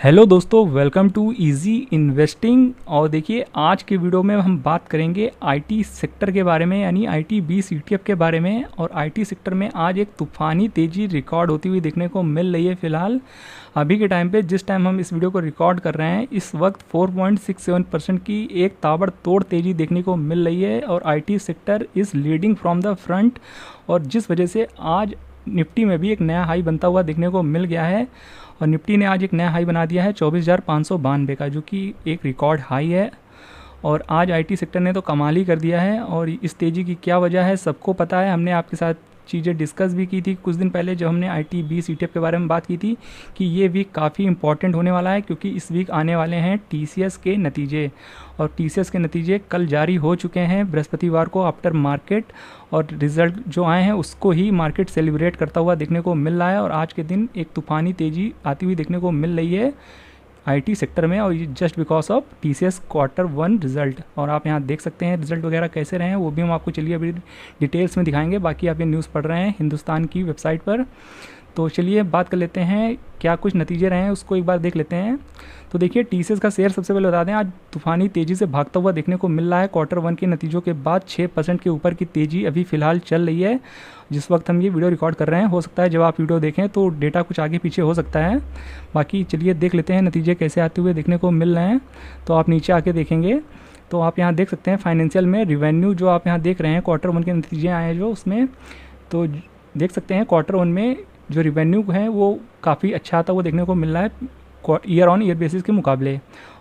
Hello दोस्तों, welcome to easy investing. और देखिए, आज के वीडियो में हम बात करेंगे आईटी सेक्टर के बारे में, यानी आईटी 20 ईटीएफ के बारे में। और आईटी सेक्टर में आज एक तूफ़ानी तेज़ी रिकॉर्ड होती हुई देखने को मिल रही है। फ़िलहाल अभी के टाइम पे, जिस टाइम हम इस वीडियो को रिकॉर्ड कर रहे हैं, इस वक्त 4.67% की एक ताबड़तोड़ तेज़ी देखने को मिल रही है। और IT sector is leading from the front, और जिस वजह से आज निफ्टी में भी एक नया हाई बनता हुआ देखने को मिल गया है। और निफ्टी ने आज एक नया हाई बना दिया है 24,592 का, जो कि एक रिकॉर्ड हाई है। और आज आईटी सेक्टर ने तो कमाल ही कर दिया है। और इस तेज़ी की क्या वजह है सबको पता है। हमने आपके साथ चीज़ें डिस्कस भी की थी कुछ दिन पहले, जब हमने आईटी 20 ईटीएफ के बारे में बात की थी कि ये वीक काफ़ी इंपॉर्टेंट होने वाला है, क्योंकि इस वीक आने वाले हैं टीसीएस के नतीजे। और टीसीएस के नतीजे कल जारी हो चुके हैं बृहस्पतिवार को आफ्टर मार्केट। और रिज़ल्ट जो आए हैं उसको ही मार्केट सेलिब्रेट करता हुआ देखने को मिल रहा है। और आज के दिन एक तूफ़ानी तेज़ी आती हुई देखने को मिल रही है आईटी सेक्टर में, और just because of TCS Q1 result. और आप यहाँ देख सकते हैं रिज़ल्ट वगैरह कैसे रहे हैं, वो भी हम आपको चलिए अभी डिटेल्स में दिखाएंगे। बाकी आप ये न्यूज़ पढ़ रहे हैं हिंदुस्तान की वेबसाइट पर। तो चलिए बात कर लेते हैं क्या कुछ नतीजे रहे हैं, उसको एक बार देख लेते हैं। तो देखिए, टीसीएस का शेयर सबसे पहले बता दें, आज तूफ़ानी तेज़ी से भागता हुआ देखने को मिल रहा है। Q1 के नतीजों के बाद 6% के ऊपर की तेज़ी अभी फ़िलहाल चल रही है जिस वक्त हम ये वीडियो रिकॉर्ड कर रहे हैं। हो सकता है जब आप वीडियो देखें तो डेटा कुछ आगे पीछे हो सकता है। बाकी चलिए देख लेते हैं नतीजे कैसे आते हुए देखने को मिल रहे हैं। तो आप नीचे आके देखेंगे तो आप यहाँ देख सकते हैं फाइनेंशियल में रिवेन्यू जो आप यहाँ देख रहे हैं Q1 के नतीजे आए हैं जो उसमें, तो देख सकते हैं Q1 में जो रिवेन्यू है वो काफ़ी अच्छा आता हुआ देखने को मिल रहा है ईयर ऑन ईयर बेसिस के मुकाबले।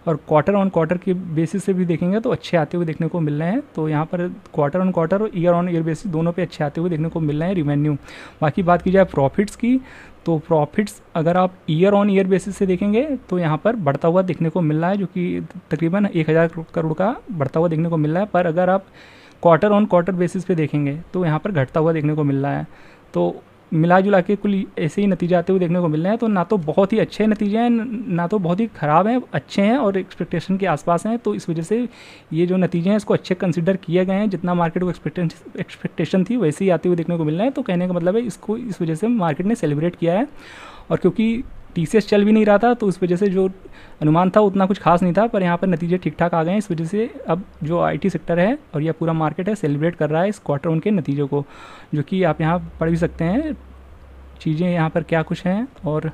और क्वार्टर ऑन क्वार्टर के बेसिस से भी देखेंगे तो अच्छे आते हुए देखने को मिल रहे हैं। तो यहाँ पर क्वार्टर ऑन क्वार्टर और ईयर ऑन ईयर बेसिस दोनों पे अच्छे आते हुए देखने को मिल रहे हैं रिवेन्यू। बाकी बात की जाए प्रॉफिट्स की, तो प्रॉफिट्स अगर आप ईयर ऑन ईयर बेसिस से देखेंगे तो यहाँ पर बढ़ता हुआ देखने को मिल रहा है, जो कि तकरीबन 1000 करोड़ का बढ़ता हुआ देखने को मिल रहा है। पर अगर आप क्वार्टर ऑन क्वार्टर बेसिस पे देखेंगे तो यहाँ पर घटता हुआ देखने को मिल रहा है। तो मिला जुला के कुल ऐसे ही नतीजे आते हुए देखने को मिल रहे हैं। तो ना तो बहुत ही अच्छे नतीजे हैं, ना तो बहुत ही ख़राब हैं, अच्छे हैं और एक्सपेक्टेशन के आसपास हैं। तो इस वजह से ये जो नतीजे हैं इसको अच्छे कंसिडर किए गए हैं। जितना मार्केट को एक्सपेक्टेशन थी वैसे ही आते हुए देखने को मिल रहे हैं। तो कहने का मतलब है इसको इस वजह से मार्केट ने सेलिब्रेट किया है। और क्योंकि टीसीएस चल भी नहीं रहा था तो उस वजह से जो अनुमान था उतना कुछ खास नहीं था, पर यहाँ पर नतीजे ठीक ठाक आ गए हैं। इस वजह से अब जो आईटी सेक्टर है और यह पूरा मार्केट है सेलिब्रेट कर रहा है इस Q1 के नतीजों को, जो कि आप यहाँ पढ़ भी सकते हैं चीज़ें यहाँ पर क्या कुछ हैं। और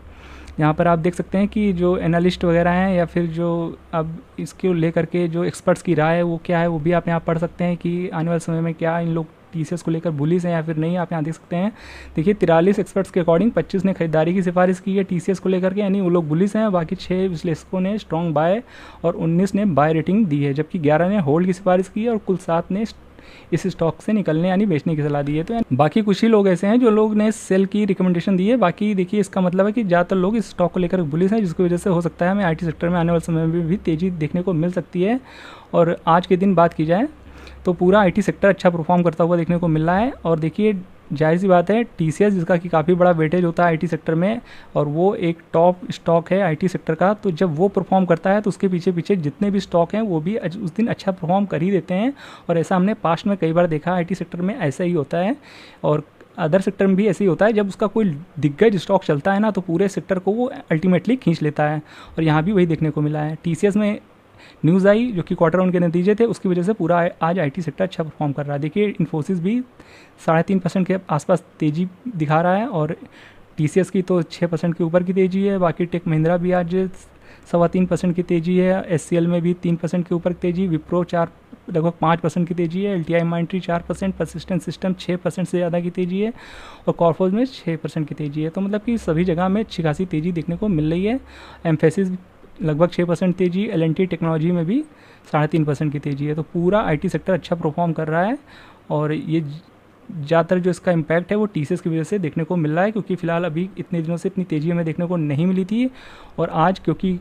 यहाँ पर आप देख सकते हैं कि जो एनालिस्ट वगैरह हैं या फिर जो अब इसको लेकर के जो एक्सपर्ट्स की राय है वो क्या है, वो भी आप यहाँ पढ़ सकते हैं कि आने वाले समय में क्या इन लोग टीसीएस को लेकर बुलिश हैं या फिर नहीं। आप यहाँ देख सकते हैं, देखिए 43 एक्सपर्ट्स के अकॉर्डिंग 25 ने खरीदारी की सिफारिश की है टीसीएस को लेकर के, यानी वो लोग बुलिश हैं। बाकी 6 विश्लेषकों ने स्ट्रॉन्ग बाय और 19 ने बाय रेटिंग दी है, जबकि 11 ने होल्ड की सिफारिश की है और कुल 7 ने इस स्टॉक से निकलने यानी बेचने की सलाह दी है। तो बाकी कुछ ही लोग ऐसे हैं जो लोग ने सेल की रिकमेंडेशन दी है। बाकी देखिए, इसका मतलब है कि ज़्यादातर लोग इस स्टॉक को लेकर बुलिश हैं, जिसकी वजह से हो सकता है हमें आईटी सेक्टर में आने वाले समय में भी तेज़ी देखने को मिल सकती है। और आज के दिन बात की जाए तो पूरा आईटी सेक्टर अच्छा परफॉर्म करता हुआ देखने को मिल रहा है। और देखिए, जाहिर सी बात है टीसीएस जिसका कि काफ़ी बड़ा वेटेज होता है आईटी सेक्टर में और वो एक टॉप स्टॉक है आईटी सेक्टर का, तो जब वो परफॉर्म करता है तो उसके पीछे पीछे जितने भी स्टॉक हैं वो भी उस दिन अच्छा परफॉर्म कर ही देते हैं। और ऐसा हमने पास्ट में कई बार देखा, आईटी सेक्टर में ऐसा ही होता है। और अदर सेक्टर में भी ऐसे ही होता है, जब उसका कोई दिग्गज स्टॉक चलता है ना तो पूरे सेक्टर को वो अल्टीमेटली खींच लेता है। और यहाँ भी वही देखने को मिला है। टीसीएस में न्यूज़ आई जो कि Q1 के नतीजे थे, उसकी वजह से पूरा आज आईटी सेक्टर अच्छा परफॉर्म कर रहा है। देखिए, इन्फोसिस भी 3.5% के आसपास तेज़ी दिखा रहा है और टीसीएस की तो 6% के ऊपर की तेज़ी है। बाकी टेक महिंद्रा भी आज 3.25% की तेज़ी है। एचसीएल में भी 3% के ऊपर तेज़ी, विप्रो लगभग 5% की तेज़ी है। एलटीआई माइंट्री 4%, परसिस्टेंट सिस्टम 6% से ज़्यादा की तेज़ी है और कॉर्फोज में 6% की तेज़ी है। तो मतलब कि सभी जगह में अच्छी खासी तेज़ी देखने को मिल रही है। एम्फेसिस लगभग 6% तेज़ी, एल&टी टेक्नोलॉजी में भी 3.5% की तेज़ी है। तो पूरा आईटी सेक्टर अच्छा परफॉर्म कर रहा है। और ये ज़्यादातर जो इसका इम्पैक्ट है वो टीसीएस की वजह से देखने को मिल रहा है, क्योंकि फ़िलहाल अभी इतने दिनों से इतनी तेज़ी हमें देखने को नहीं मिली थी। और आज क्योंकि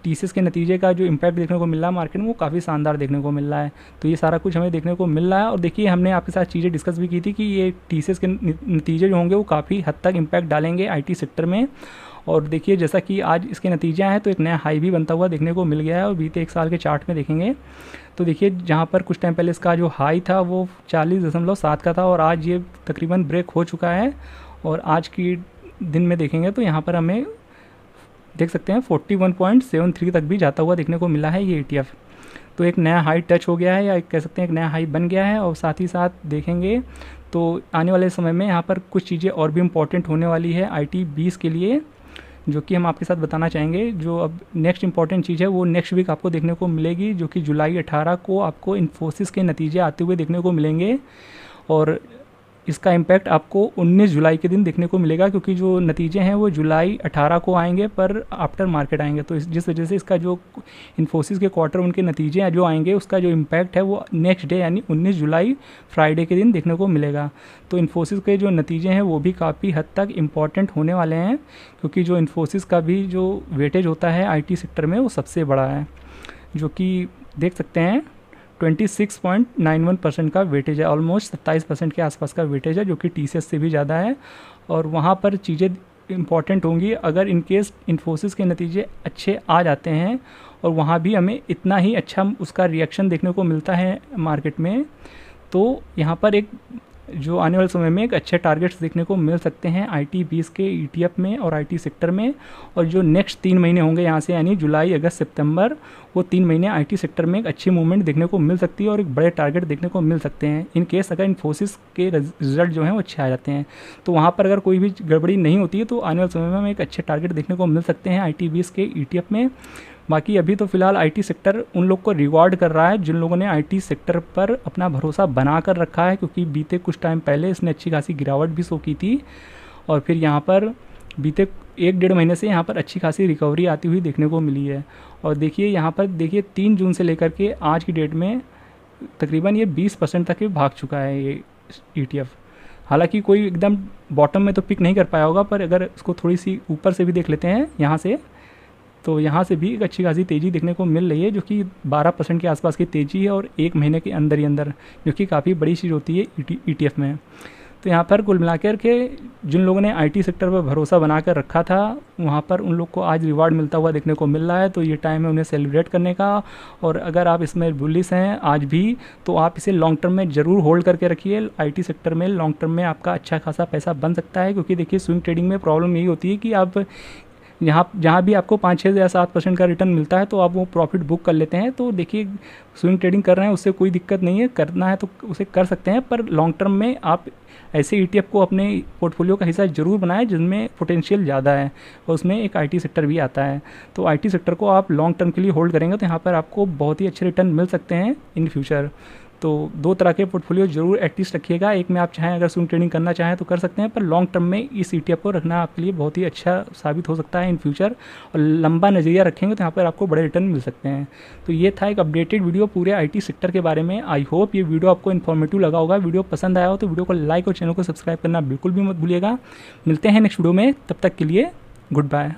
टीसीएस के नतीजे का जो इम्पैक्ट देखने को मिल रहा है मार्केट में वो काफ़ी शानदार देखने को मिल रहा है। तो ये सारा कुछ हमें देखने को मिल रहा है। और देखिए, हमने आपके साथ चीज़ें डिस्कस भी की थी कि ये टीसीएस के नतीजे जो होंगे वो काफ़ी हद तक इम्पैक्ट डालेंगे आईटी सेक्टर में। और देखिए, जैसा कि आज इसके नतीजे आए हैं तो एक नया हाई भी बनता हुआ देखने को मिल गया है। और बीते एक साल के चार्ट में देखेंगे तो देखिए, जहाँ पर कुछ टाइम पहले इसका जो हाई था वो 40.7 का था और आज ये तकरीबन ब्रेक हो चुका है। और आज की दिन में देखेंगे तो यहाँ पर हमें देख सकते हैं 41.73 तक भी जाता हुआ देखने को मिला है ये ETF। तो एक नया हाई टच हो गया है, या कह सकते हैं एक नया हाई बन गया है। और साथ ही साथ देखेंगे तो आने वाले समय में यहाँ पर कुछ चीज़ें और भी इम्पॉर्टेंट होने वाली है IT20 के लिए, जो कि हम आपके साथ बताना चाहेंगे। जो अब नेक्स्ट इंपॉर्टेंट चीज़ है वो नेक्स्ट वीक आपको देखने को मिलेगी, जो कि जुलाई 18 को आपको इन्फोसिस के नतीजे आते हुए देखने को मिलेंगे। और इसका इम्पैक्ट आपको 19 जुलाई के दिन देखने को मिलेगा, क्योंकि जो नतीजे हैं वो जुलाई 18 को आएंगे पर आफ्टर मार्केट आएंगे। तो जिस वजह से इसका जो इन्फोसिस के क्वार्टर उनके नतीजे जो आएंगे उसका जो इम्पैक्ट है वो नेक्स्ट डे यानी 19 जुलाई फ्राइडे के दिन देखने को मिलेगा। तो इन्फोसिस के जो नतीजे हैं वो भी काफ़ी हद तक इम्पॉर्टेंट होने वाले हैं, क्योंकि जो इन्फोसिस का भी जो वेटेज होता है IT सेक्टर में वो सबसे बड़ा है, जो कि देख सकते हैं 26.91% का वेटेज है, ऑलमोस्ट 27% के आसपास का वेटेज है, जो कि TCS से भी ज़्यादा है। और वहाँ पर चीज़ें इम्पॉर्टेंट होंगी अगर इनकेस इन्फोसिस के नतीजे अच्छे आ जाते हैं और वहाँ भी हमें इतना ही अच्छा उसका रिएक्शन देखने को मिलता है मार्केट में, तो यहाँ पर एक जो आने वाले समय में एक अच्छे टारगेट्स देखने को मिल सकते हैं IT20 के ETF में और IT सेक्टर में। और जो नेक्स्ट 3 महीने होंगे यहाँ से यानी जुलाई, अगस्त, सितंबर, वो 3 महीने IT सेक्टर में एक अच्छी मूवमेंट देखने को मिल सकती है और एक बड़े टारगेट देखने को मिल सकते हैं इन केस अगर इन्फोसिस के रिजल्ट जो हैं वो अच्छे आ जाते हैं। तो वहाँ पर अगर कोई भी गड़बड़ी नहीं होती है तो आने वाले समय में हमें एक अच्छे टारगेट देखने को मिल सकते हैं IT20 के ETF में। बाकी अभी तो फिलहाल IT सेक्टर उन लोग को रिवॉर्ड कर रहा है जिन लोगों ने IT सेक्टर पर अपना भरोसा बना कर रखा है, क्योंकि बीते कुछ टाइम पहले इसने अच्छी खासी गिरावट भी शो की थी और फिर यहाँ पर बीते 1-1.5 महीने से यहाँ पर अच्छी खासी रिकवरी आती हुई देखने को मिली है। और देखिए यहाँ पर देखिए 3 जून से लेकर के आज की डेट में तकरीबन ये 20% तक ही भाग चुका है ये ETF। हालांकि कोई एकदम बॉटम में तो पिक नहीं कर पाया होगा, पर अगर इसको थोड़ी सी ऊपर से भी देख लेते हैं यहाँ से, तो यहाँ से भी एक अच्छी खासी तेज़ी देखने को मिल रही है, जो कि 12% के आसपास की तेज़ी है और 1 महीने के अंदर ही अंदर, जो कि काफ़ी बड़ी चीज़ होती है ETF में। तो यहाँ पर कुल मिलाकर के जिन लोगों ने IT सेक्टर पर भरोसा बनाकर रखा था वहाँ पर उन लोग को आज रिवार्ड मिलता हुआ देखने को मिल रहा है। तो ये टाइम है उन्हें सेलिब्रेट करने का। और अगर आप इसमें बुलिश हैं आज भी तो आप इसे लॉन्ग टर्म में ज़रूर होल्ड करके रखिए। IT सेक्टर में लॉन्ग टर्म में आपका अच्छा खासा पैसा बन सकता है, क्योंकि देखिए स्विंग ट्रेडिंग में प्रॉब्लम यही होती है कि आप जहाँ भी आपको 5-6 या 7% का रिटर्न मिलता है तो आप वो प्रॉफिट बुक कर लेते हैं। तो देखिए स्विंग ट्रेडिंग कर रहे हैं उससे कोई दिक्कत नहीं है, करना है तो उसे कर सकते हैं, पर लॉन्ग टर्म में आप ऐसे ETF को अपने पोर्टफोलियो का हिस्सा जरूर बनाएं जिनमें पोटेंशियल ज़्यादा है और उसमें एक IT सेक्टर भी आता है। तो IT सेक्टर को आप लॉन्ग टर्म के लिए होल्ड करेंगे तो यहाँ पर आपको बहुत ही अच्छे रिटर्न मिल सकते हैं इन फ्यूचर। तो 2 तरह के पोर्टफोलियो जरूर एटलीस्ट रखिएगा। एक में आप चाहें अगर स्विंग ट्रेडिंग करना चाहें तो कर सकते हैं, पर लॉन्ग टर्म में इस ETF को रखना आपके लिए बहुत ही अच्छा साबित हो सकता है इन फ्यूचर। और लंबा नज़रिया रखेंगे तो यहाँ पर आपको बड़े रिटर्न मिल सकते हैं। तो ये था एक अपडेटेड वीडियो पूरे IT सेक्टर के बारे में। आई होप ये वीडियो आपको इन्फॉर्मेटिव लगा होगा। वीडियो पसंद आया हो तो वीडियो को लाइक और चैनल को सब्सक्राइब करना बिल्कुल भी मत भूलिएगा। मिलते हैं नेक्स्ट वीडियो में, तब तक के लिए गुड बाय।